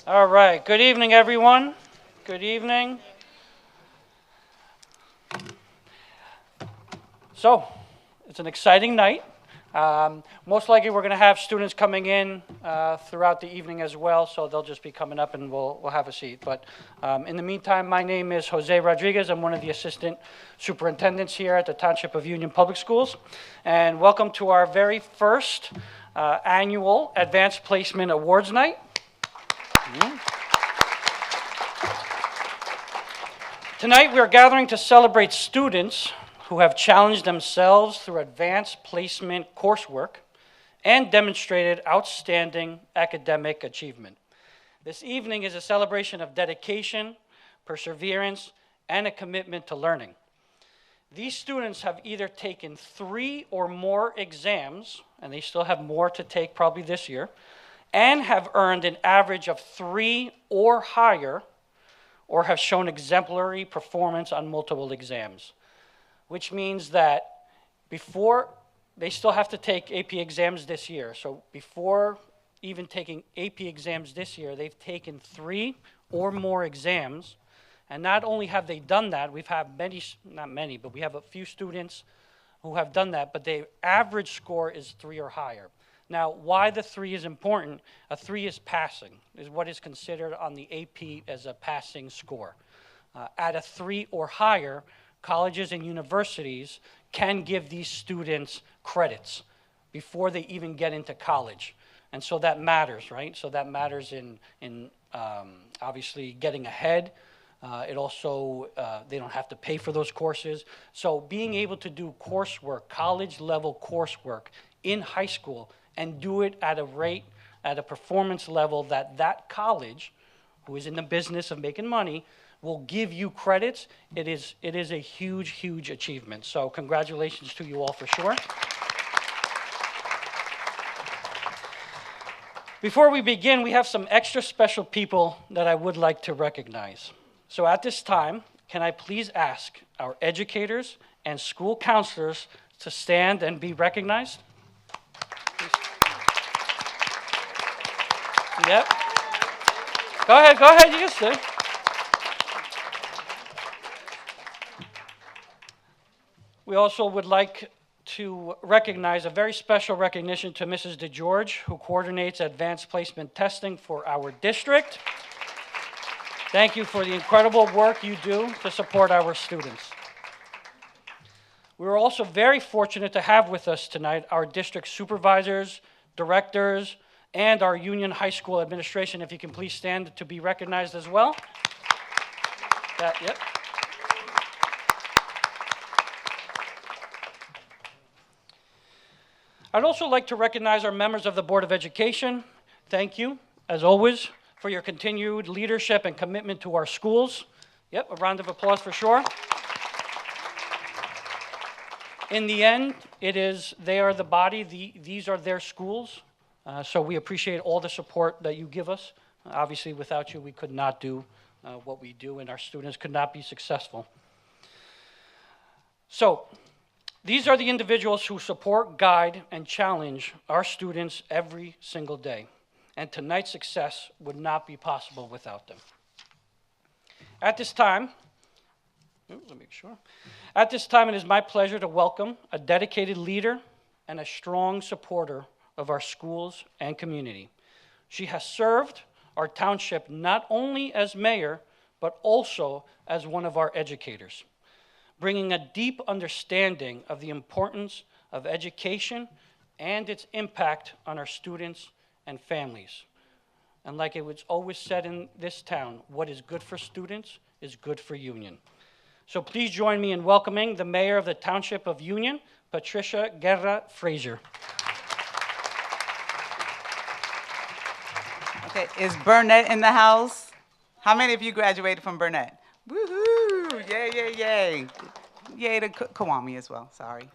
All right. Good evening, everyone. Good evening. So, it's an exciting night. Most likely, we're going to have students coming in throughout the evening as well, so they'll just be coming up and we'll have a seat. But in the meantime, my name is Jose Rodriguez. I'm one of the assistant superintendents here at the Township of Union Public Schools. And welcome to our very first annual Advanced Placement Awards Night. Tonight, we are gathering to celebrate students who have challenged themselves through advanced placement coursework and demonstrated outstanding academic achievement. This evening is a celebration of dedication, perseverance, and a commitment to learning. These students have either taken 3 or more exams, and they still have more to take probably this year, and have earned an average of 3 or higher, or have shown exemplary performance on multiple exams, which means that before, they still have to take AP exams this year. So before even taking AP exams this year, they've taken 3 or more exams. And not only have they done that, we've had many, not many, but we have a few students who have done that, but their average score is 3 or higher. Now, why the 3 is important, a 3 is passing, is what is considered on the AP as a passing score. At a 3 or higher, colleges and universities can give these students credits before they even get into college. And so that matters, right? So that matters in obviously getting ahead. It also, they don't have to pay for those courses. So being able to do coursework, college-level coursework in high school and do it at a rate, at a performance level that that college, who is in the business of making money, will give you credits, it is a huge, huge achievement. So congratulations to you all for sure. Before we begin, we have some extra special people that I would like to recognize. So at this time, can I please ask our educators and school counselors to stand and be recognized? Yep. Go ahead, you can sit. We also would like to recognize a very special recognition to Mrs. DeGeorge, who coordinates advanced placement testing for our district. Thank you for the incredible work you do to support our students. We're also very fortunate to have with us tonight our district supervisors, directors, and our Union High School administration. If you can please stand to be recognized as well. Yep. I'd also like to recognize our members of the Board of Education. Thank you, as always, for your continued leadership and commitment to our schools. Yep, a round of applause for sure. In the end, they are the body, these are their schools. So we appreciate all the support that you give us. Obviously, without you, we could not do what we do, and our students could not be successful. So, these are the individuals who support, guide, and challenge our students every single day. And tonight's success would not be possible without them. At this time, let me make sure. At this time, it is my pleasure to welcome a dedicated leader and a strong supporter of our schools and community. She has served our township not only as mayor, but also as one of our educators, bringing a deep understanding of the importance of education and its impact on our students and families. And like it was always said in this town, what is good for students is good for Union. So please join me in welcoming the mayor of the Township of Union, Patricia Guerra Frazier. Okay, is Burnett in the house? How many of you graduated from Burnett? Woohoo! Yay, yay, yay. Yay to Kiwami as well, sorry.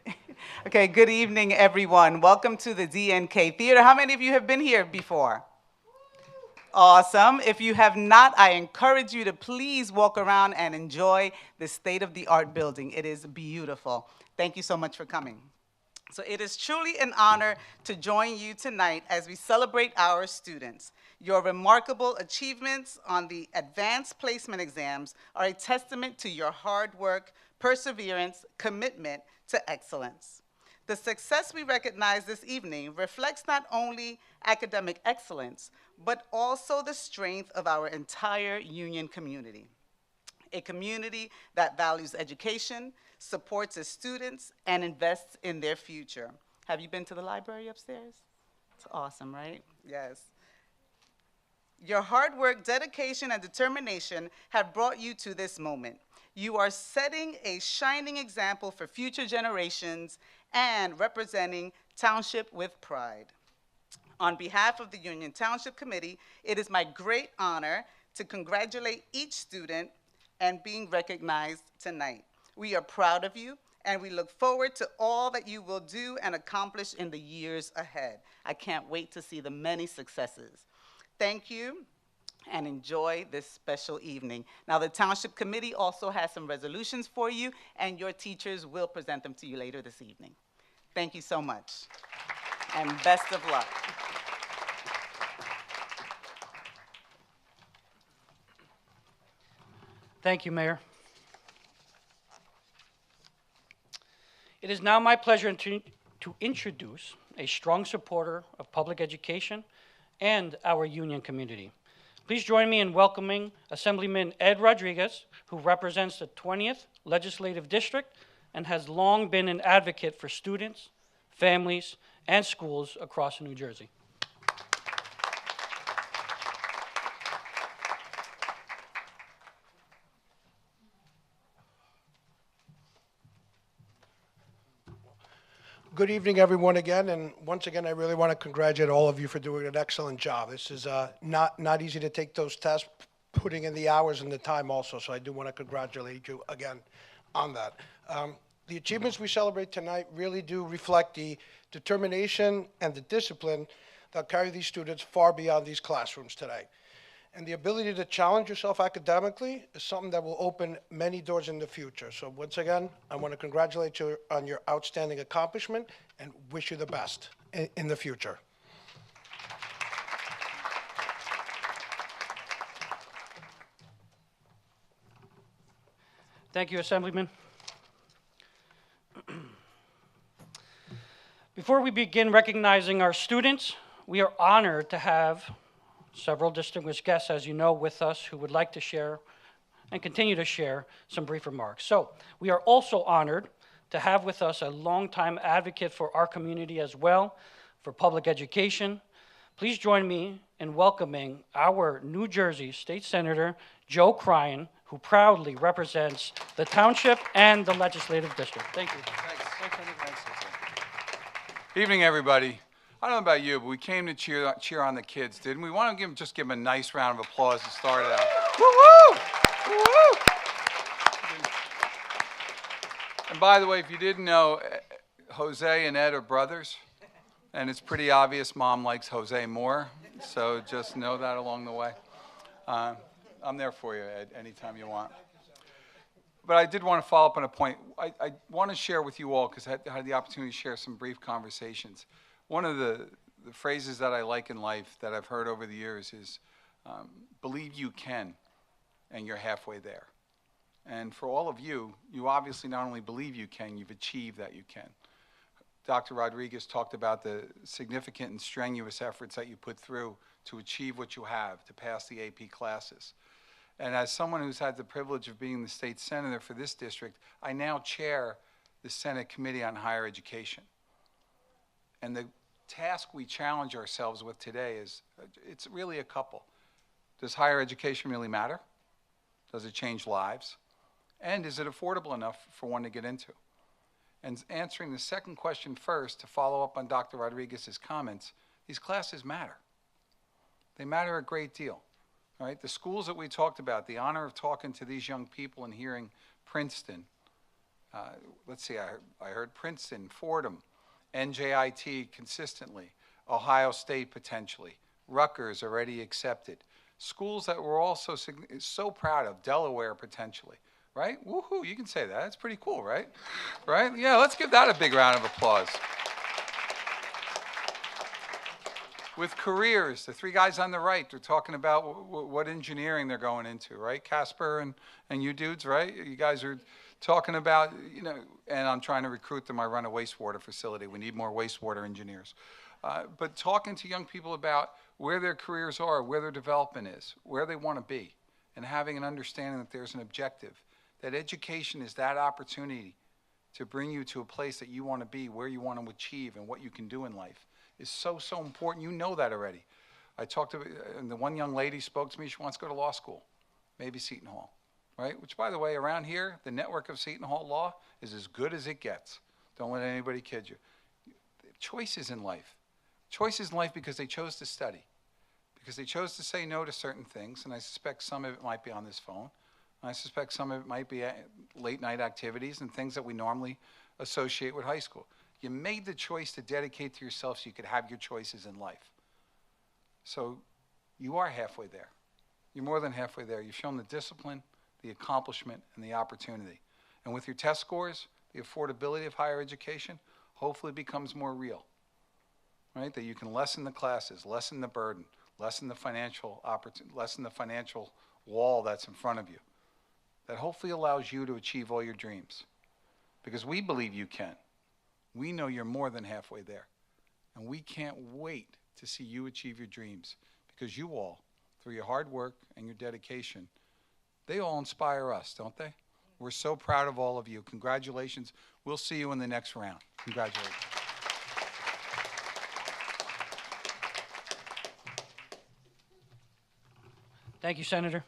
Okay, good evening, everyone. Welcome to the DNK Theater. How many of you have been here before? Awesome. If you have not, I encourage you to please walk around and enjoy the state-of-the-art building. It is beautiful. Thank you so much for coming. So it is truly an honor to join you tonight as we celebrate our students. Your remarkable achievements on the advanced placement exams are a testament to your hard work, perseverance, commitment to excellence. The success we recognize this evening reflects not only academic excellence, but also the strength of our entire Union community. A community that values education, supports its students, and invests in their future. Have you been to the library upstairs? It's awesome, right? Yes. Your hard work, dedication, and determination have brought you to this moment. You are setting a shining example for future generations and representing Township with pride. On behalf of the Union Township Committee, it is my great honor to congratulate each student and being recognized tonight. We are proud of you, and we look forward to all that you will do and accomplish in the years ahead. I can't wait to see the many successes. Thank you, and enjoy this special evening. Now, the Township Committee also has some resolutions for you, and your teachers will present them to you later this evening. Thank you so much, and best of luck. Thank you, Mayor. It is now my pleasure to introduce a strong supporter of public education and our Union community. Please join me in welcoming Assemblyman Ed Rodriguez, who represents the 20th Legislative District and has long been an advocate for students, families, and schools across New Jersey. Good evening, everyone, again, and once again, I really want to congratulate all of you for doing an excellent job. This is not easy to take those tests, putting in the hours and the time also, so I do want to congratulate you again on that. The achievements we celebrate tonight really do reflect the determination and the discipline that carry these students far beyond these classrooms today. And the ability to challenge yourself academically is something that will open many doors in the future. So once again, I want to congratulate you on your outstanding accomplishment and wish you the best in the future. Thank you, Assemblyman. Before we begin recognizing our students, we are honored to have several distinguished guests, as you know, with us who would like to share and continue to share some brief remarks. So we are also honored to have with us a longtime advocate for our community as well, for public education. Please join me in welcoming our New Jersey State Senator, Joe Cryan, who proudly represents the township and the legislative district. Thank you. Thanks. Evening, everybody. I don't know about you, but we came to cheer on the kids, didn't we? Want to just give them a nice round of applause to start it out. Woo-woo! Woo-woo! And by the way, if you didn't know, Jose and Ed are brothers, and it's pretty obvious Mom likes Jose more, so just know that along the way. I'm there for you, Ed, anytime you want. But I did want to follow up on a point. I want to share with you all, because I had the opportunity to share some brief conversations. One of the phrases that I like in life that I've heard over the years is, believe you can, and you're halfway there. And for all of you, you obviously not only believe you can, you've achieved that you can. Dr. Rodriguez talked about the significant and strenuous efforts that you put through to achieve what you have, to pass the AP classes. And as someone who's had the privilege of being the state senator for this district, I now chair the Senate Committee on Higher Education. And the task we challenge ourselves with today is, it's really a couple. Does higher education really matter? Does it change lives? And is it affordable enough for one to get into? And answering the second question first, to follow up on Dr. Rodriguez's comments, these classes matter. They matter a great deal. All right? The schools that we talked about, the honor of talking to these young people and hearing Princeton, let's see, I heard Princeton, Fordham, NJIT consistently, Ohio State potentially, Rutgers already accepted. Schools that we're also so proud of, Delaware potentially. right? Woohoo, you can say that. That's pretty cool, right? Right? Yeah, let's give that a big round of applause. With careers, the three guys on the right, they're talking about what engineering they're going into, right? Casper and you dudes, right? You guys are talking about, and I'm trying to recruit them. I run a wastewater facility. We need more wastewater engineers. But talking to young people about where their careers are, where their development is, where they want to be, and having an understanding that there's an objective, that education is that opportunity to bring you to a place that you want to be, where you want to achieve, and what you can do in life is so, so important. You know that already. I talked to, and the one young lady spoke to me, she wants to go to law school, maybe Seton Hall, right? Which, by the way, around here, the network of Seton Hall Law is as good as it gets. Don't let anybody kid you. Choices in life. Choices in life because they chose to study, because they chose to say no to certain things, and I suspect some of it might be on this phone. And I suspect some of it might be late night activities and things that we normally associate with high school. You made the choice to dedicate to yourself so you could have your choices in life. So you are halfway there. You're more than halfway there. You've shown the discipline, the accomplishment, and the opportunity. And with your test scores, the affordability of higher education hopefully becomes more real, right? That you can lessen the classes, lessen the burden, lessen the financial wall that's in front of you. That hopefully allows you to achieve all your dreams. Because we believe you can. We know you're more than halfway there. And we can't wait to see you achieve your dreams. Because you all, through your hard work and your dedication, they all inspire us, don't they? We're so proud of all of you. Congratulations. We'll see you in the next round. Congratulations. Thank you, Senator.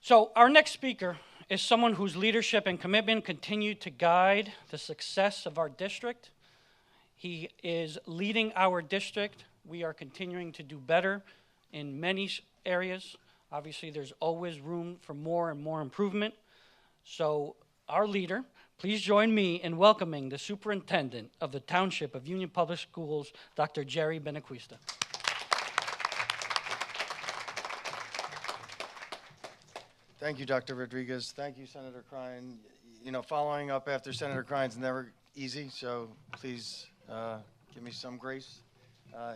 So our next speaker is someone whose leadership and commitment continue to guide the success of our district. He is leading our district. We are continuing to do better in many areas. Obviously, there's always room for more and more improvement. So our leader, please join me in welcoming the superintendent of the Township of Union Public Schools, Dr. Jerry Benaquista. Thank you, Dr. Rodriguez. Thank you, Senator Cryan. Following up after Senator Cryan's never easy, so please give me some grace.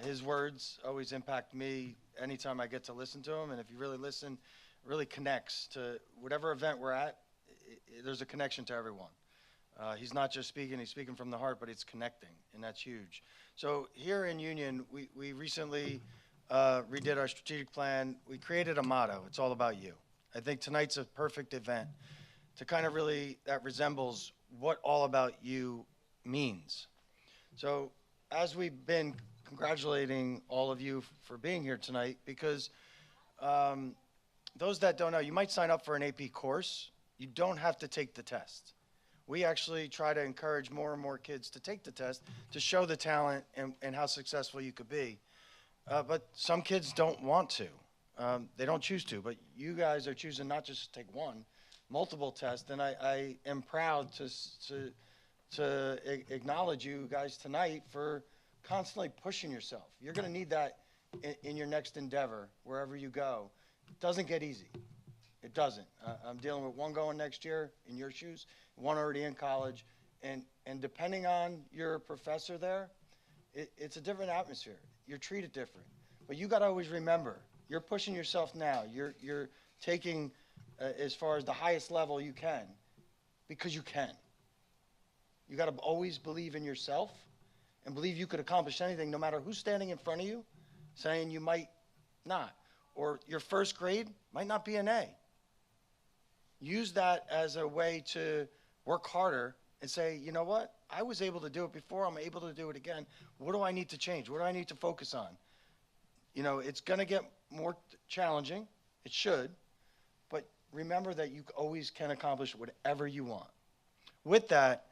His words always impact me anytime I get to listen to him, and if you really listen, it really connects to whatever event we're at. There's a connection to everyone. He's not just speaking, he's speaking from the heart, but it's connecting, and that's huge. So here in Union, we recently redid our strategic plan. We created a motto, it's all about you. I think tonight's a perfect event to kind of that resembles what all about you means. So as we've been congratulating all of you for being here tonight, because those that don't know, you might sign up for an AP course. You don't have to take the test. We actually try to encourage more and more kids to take the test to show the talent and how successful you could be. But some kids don't want to. They don't choose to, but you guys are choosing not just to take one, multiple tests, and I am proud to acknowledge you guys tonight for constantly pushing yourself. You're going to need that in your next endeavor, wherever you go. It doesn't get easy. It doesn't. I'm dealing with one going next year in your shoes, one already in college, and depending on your professor there, it's a different atmosphere. You're treated different. But you got to always remember, you're pushing yourself now. You're taking as far as the highest level you can because you can. You got to always believe in yourself and believe you could accomplish anything no matter who's standing in front of you saying you might not. Or your first grade might not be an A. Use that as a way to work harder and say, you know what? I was able to do it before. I'm able to do it again. What do I need to change? What do I need to focus on? It's going to get more challenging. It should. But remember that you always can accomplish whatever you want. With that,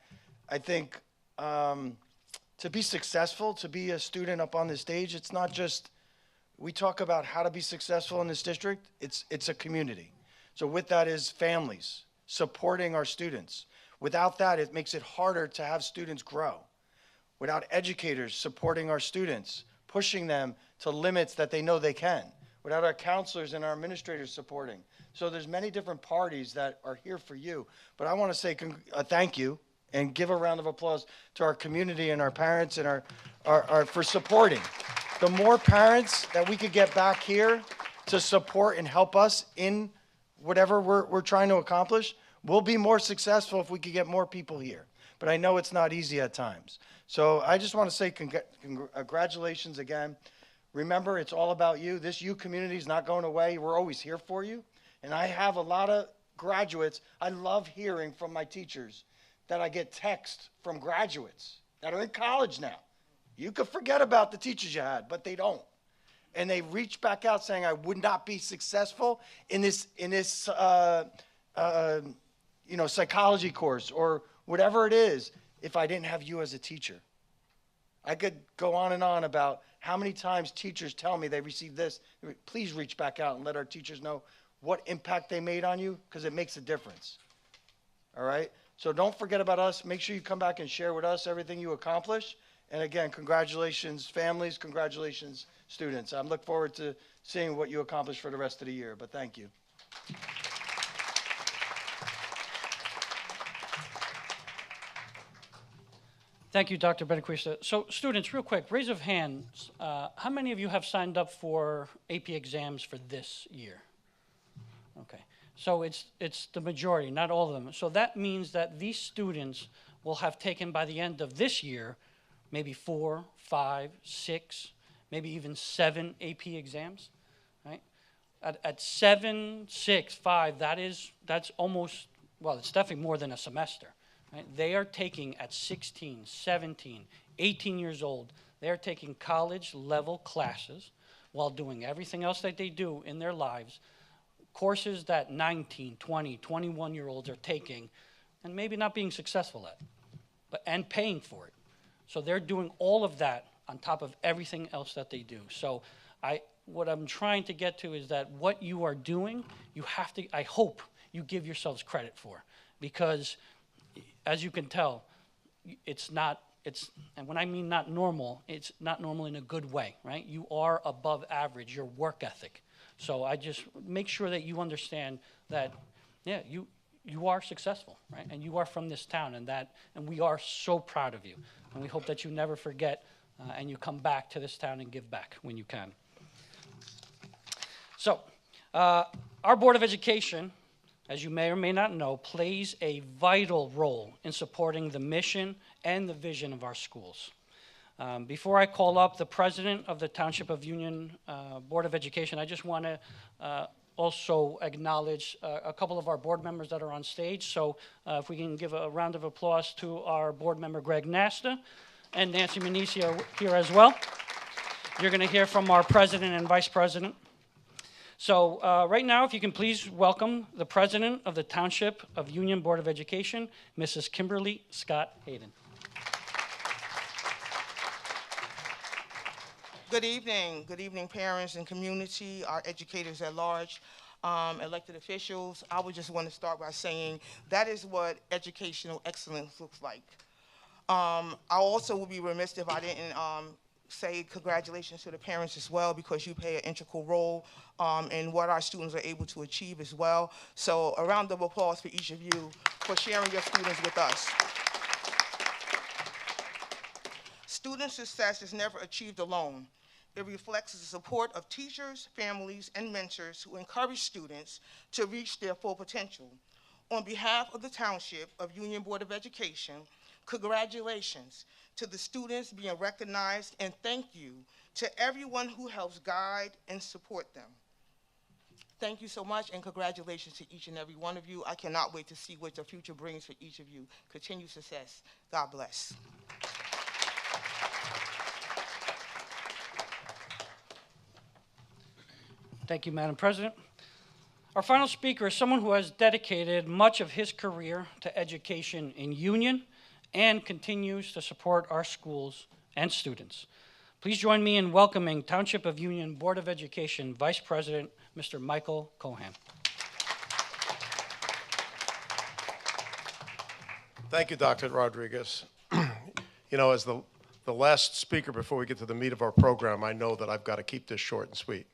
I think to be successful, to be a student up on the stage, it's not just, we talk about how to be successful in this district. It's a community. So with that is families supporting our students. Without that, it makes it harder to have students grow. Without educators supporting our students, pushing them to limits that they know they can. without our counselors and our administrators supporting. So there's many different parties that are here for you. But I want to say thank you and give a round of applause to our community and our parents and our for supporting. The more parents that we could get back here to support and help us in whatever we're trying to accomplish, we'll be more successful if we could get more people here. But I know it's not easy at times. So I just want to say congratulations again. Remember, it's all about you. This you community is not going away. We're always here for you. And I have a lot of graduates. I love hearing from my teachers that I get texts from graduates that are in college now. You could forget about the teachers you had, but they don't. And they reach back out saying, I would not be successful in this psychology course or whatever it is if I didn't have you as a teacher. I could go on and on about how many times teachers tell me they received this. Please reach back out and let our teachers know what impact they made on you, because it makes a difference. All right? So don't forget about us. Make sure you come back and share with us everything you accomplish. And again, congratulations, families. Congratulations, students. I look forward to seeing what you accomplish for the rest of the year, but thank you. Thank you, Dr. Benaquista. So students, real quick, raise of hands. How many of you have signed up for AP exams for this year? Okay, so it's the majority, not all of them. So that means that these students will have taken by the end of this year maybe 4, 5, 6, maybe even 7 AP exams, right? At 7, 6, 5, that's almost, well, it's definitely more than a semester, right? They are taking at 16, 17, 18 years old, they're taking college level classes while doing everything else that they do in their lives, courses that 19, 20, 21-year-olds are taking and maybe not being successful at, and paying for it. So they're doing all of that on top of everything else that they do. So what I'm trying to get to is that what you are doing, you have to, I hope you give yourselves credit for, because as you can tell, and when I mean not normal, it's not normal in a good way, right? You are above average, your work ethic. So I just make sure that you understand that, yeah, you are successful, right? And you are from this town, and we are so proud of you. And we hope that you never forget and you come back to this town and give back when you can. So, our Board of Education, as you may or may not know, plays a vital role in supporting the mission and the vision of our schools. Before I call up the president of the Township of Union Board of Education, I just want to also acknowledge a couple of our board members that are on stage. So if we can give a round of applause to our board member, Greg Nasta, and Nancy Manisi are here as well. You're going to hear from our president and vice president. So right now, if you can please welcome the president of the Township of Union Board of Education, Mrs. Kimberly Scott Hayden. Good evening, parents and community, our educators at large, elected officials. I would just want to start by saying that is what educational excellence looks like. I also would be remiss if I didn't say congratulations to the parents as well, because you play an integral role in what our students are able to achieve as well. So a round of applause for each of you for sharing your students with us. Student success is never achieved alone. It reflects the support of teachers, families, and mentors who encourage students to reach their full potential. On behalf of the Township of Union Board of Education, congratulations to the students being recognized, and thank you to everyone who helps guide and support them. Thank you so much, and congratulations to each and every one of you. I cannot wait to see what the future brings for each of you. Continued success. God bless. Thank you, Madam President. Our final speaker is someone who has dedicated much of his career to education in Union and continues to support our schools and students. Please join me in welcoming Township of Union Board of Education Vice President, Mr. Michael Cohan. Thank you, Dr. Rodriguez. You know, as the last speaker before we get to the meat of our program, I know that I've got to keep this short and sweet.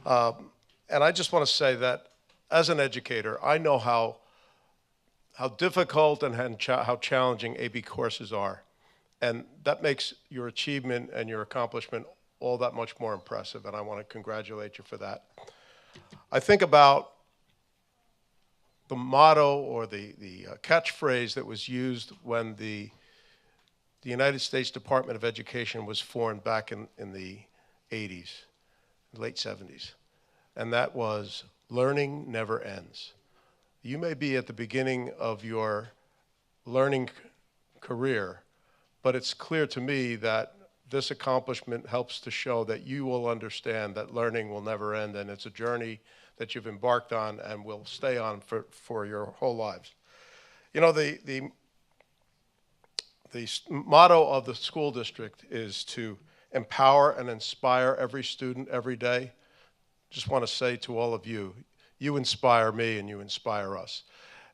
And I just want to say that as an educator, I know how difficult and how challenging AP courses are. And that makes your achievement and your accomplishment all that much more impressive, and I want to congratulate you for that. I think about the motto or the catchphrase that was used when the United States Department of Education was formed back in the 80s, late 70s, and that was, learning never ends. You may be at the beginning of your learning career, but it's clear to me that this accomplishment helps to show that you will understand that learning will never end, and it's a journey that you've embarked on and will stay on for your whole lives. You know, the motto of the school district is to empower and inspire every student every day. Just want to say to all of you, you inspire me and you inspire us.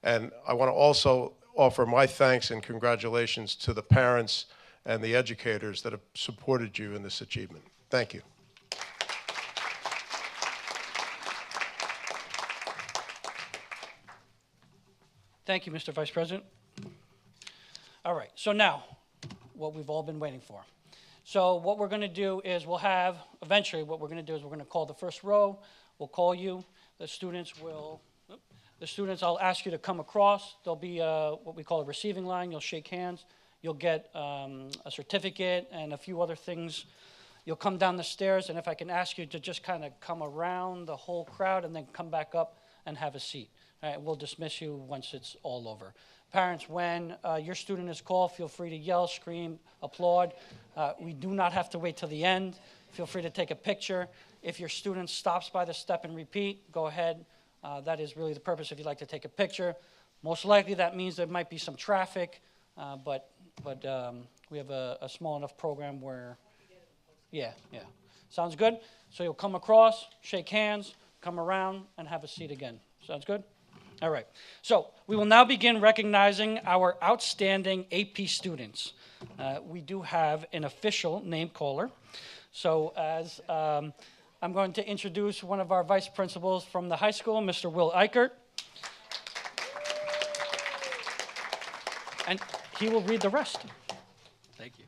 And I want to also offer my thanks and congratulations to the parents and the educators that have supported you in this achievement. Thank you. Thank you, Mr. Vice President. All right, so now, what we've all been waiting for. So what we're going to do is eventually what we're going to do is we're going to call the first row. We'll call you. The students, I'll ask you to come across. There'll be what we call a receiving line. You'll shake hands. You'll get a certificate and a few other things. You'll come down the stairs, and if I can ask you to just kind of come around the whole crowd and then come back up and have a seat. All right, we'll dismiss you once it's all over. Parents, when your student is called, feel free to yell, scream, applaud. We do not have to wait till the end. Feel free to take a picture. If your student stops by the step and repeat, go ahead. That is really the purpose if you'd like to take a picture. Most likely that means there might be some traffic, but we have a small enough program where, yeah. Sounds good? So you'll come across, shake hands, come around, and have a seat again. Sounds good? All right. So we will now begin recognizing our outstanding AP students. We do have an official name caller. So as I'm going to introduce one of our vice principals from the high school, Mr. Will Eichert. And he will read the rest. Thank you.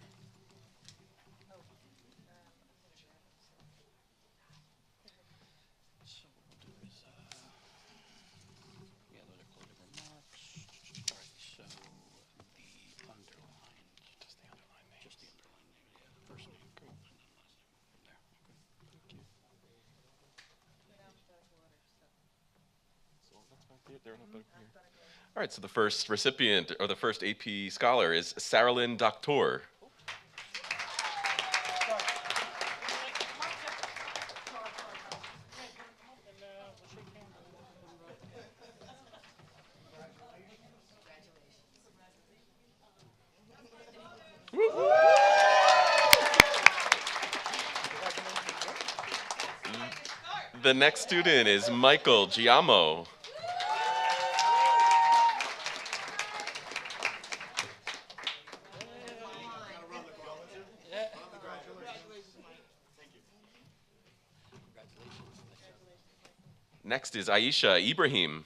All right, so the first recipient, or the first AP scholar, is Saralyn Doctor. The next student is Michael Giamo. Next is Aisha Ibrahim.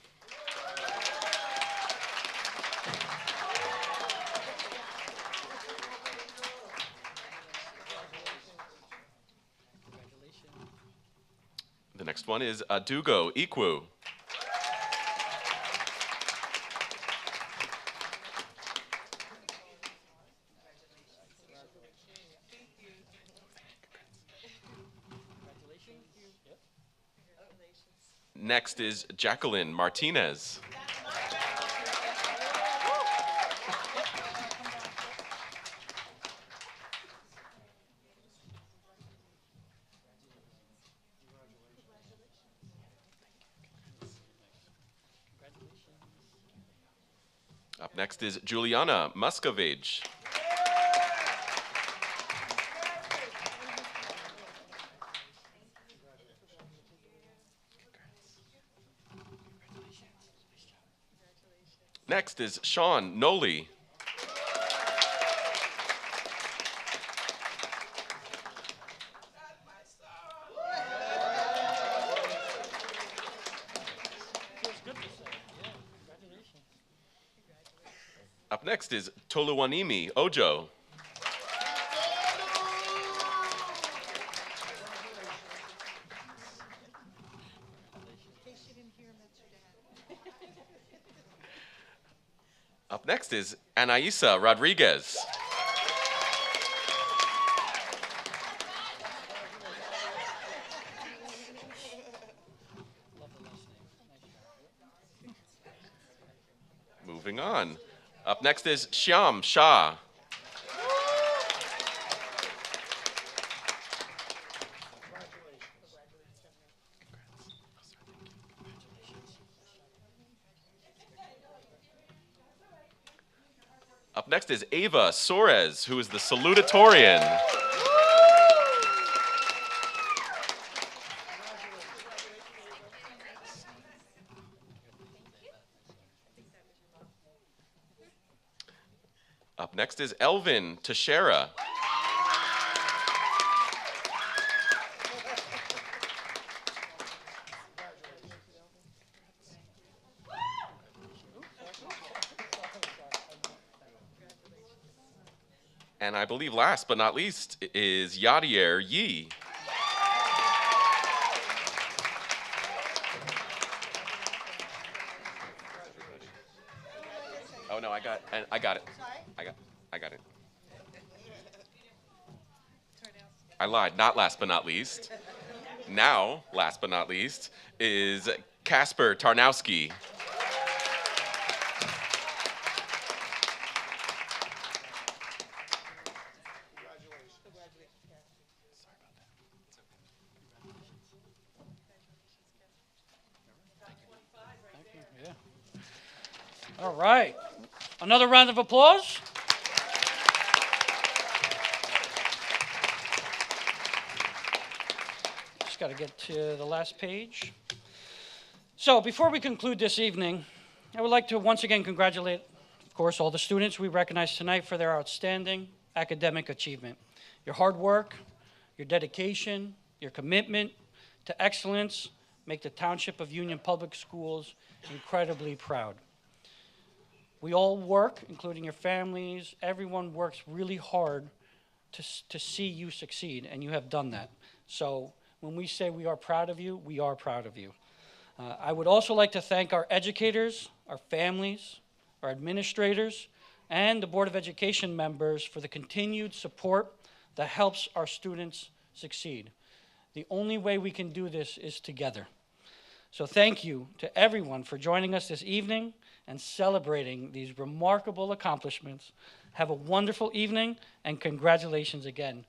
The next one is Adugo Ikwu. Next is Jacqueline Martinez. Up next is Juliana Muscovage. Next is Sean Noli. next is Toluwanimi Ojo. Up next is Anaisa Rodriguez. Moving on. Up next is Shyam Shah. Up next is Ava Soares, who is the salutatorian. Up next is Elvin Teixeira. And I believe last but not least is Yadier Yi. Oh no, I got it. I got it. I lied. Not last but not least. Now, last but not least, is Kasper Tarnowski. All right. Another round of applause. Just got to get to the last page. So before we conclude this evening, I would like to once again congratulate, of course, all the students we recognize tonight for their outstanding academic achievement. Your hard work, your dedication, your commitment to excellence make the Township of Union Public Schools incredibly proud. We all work, including your families, everyone works really hard to see you succeed, and you have done that. So when we say we are proud of you, we are proud of you. I would also like to thank our educators, our families, our administrators, and the Board of Education members for the continued support that helps our students succeed. The only way we can do this is together. So thank you to everyone for joining us this evening and celebrating these remarkable accomplishments. Have a wonderful evening, and congratulations again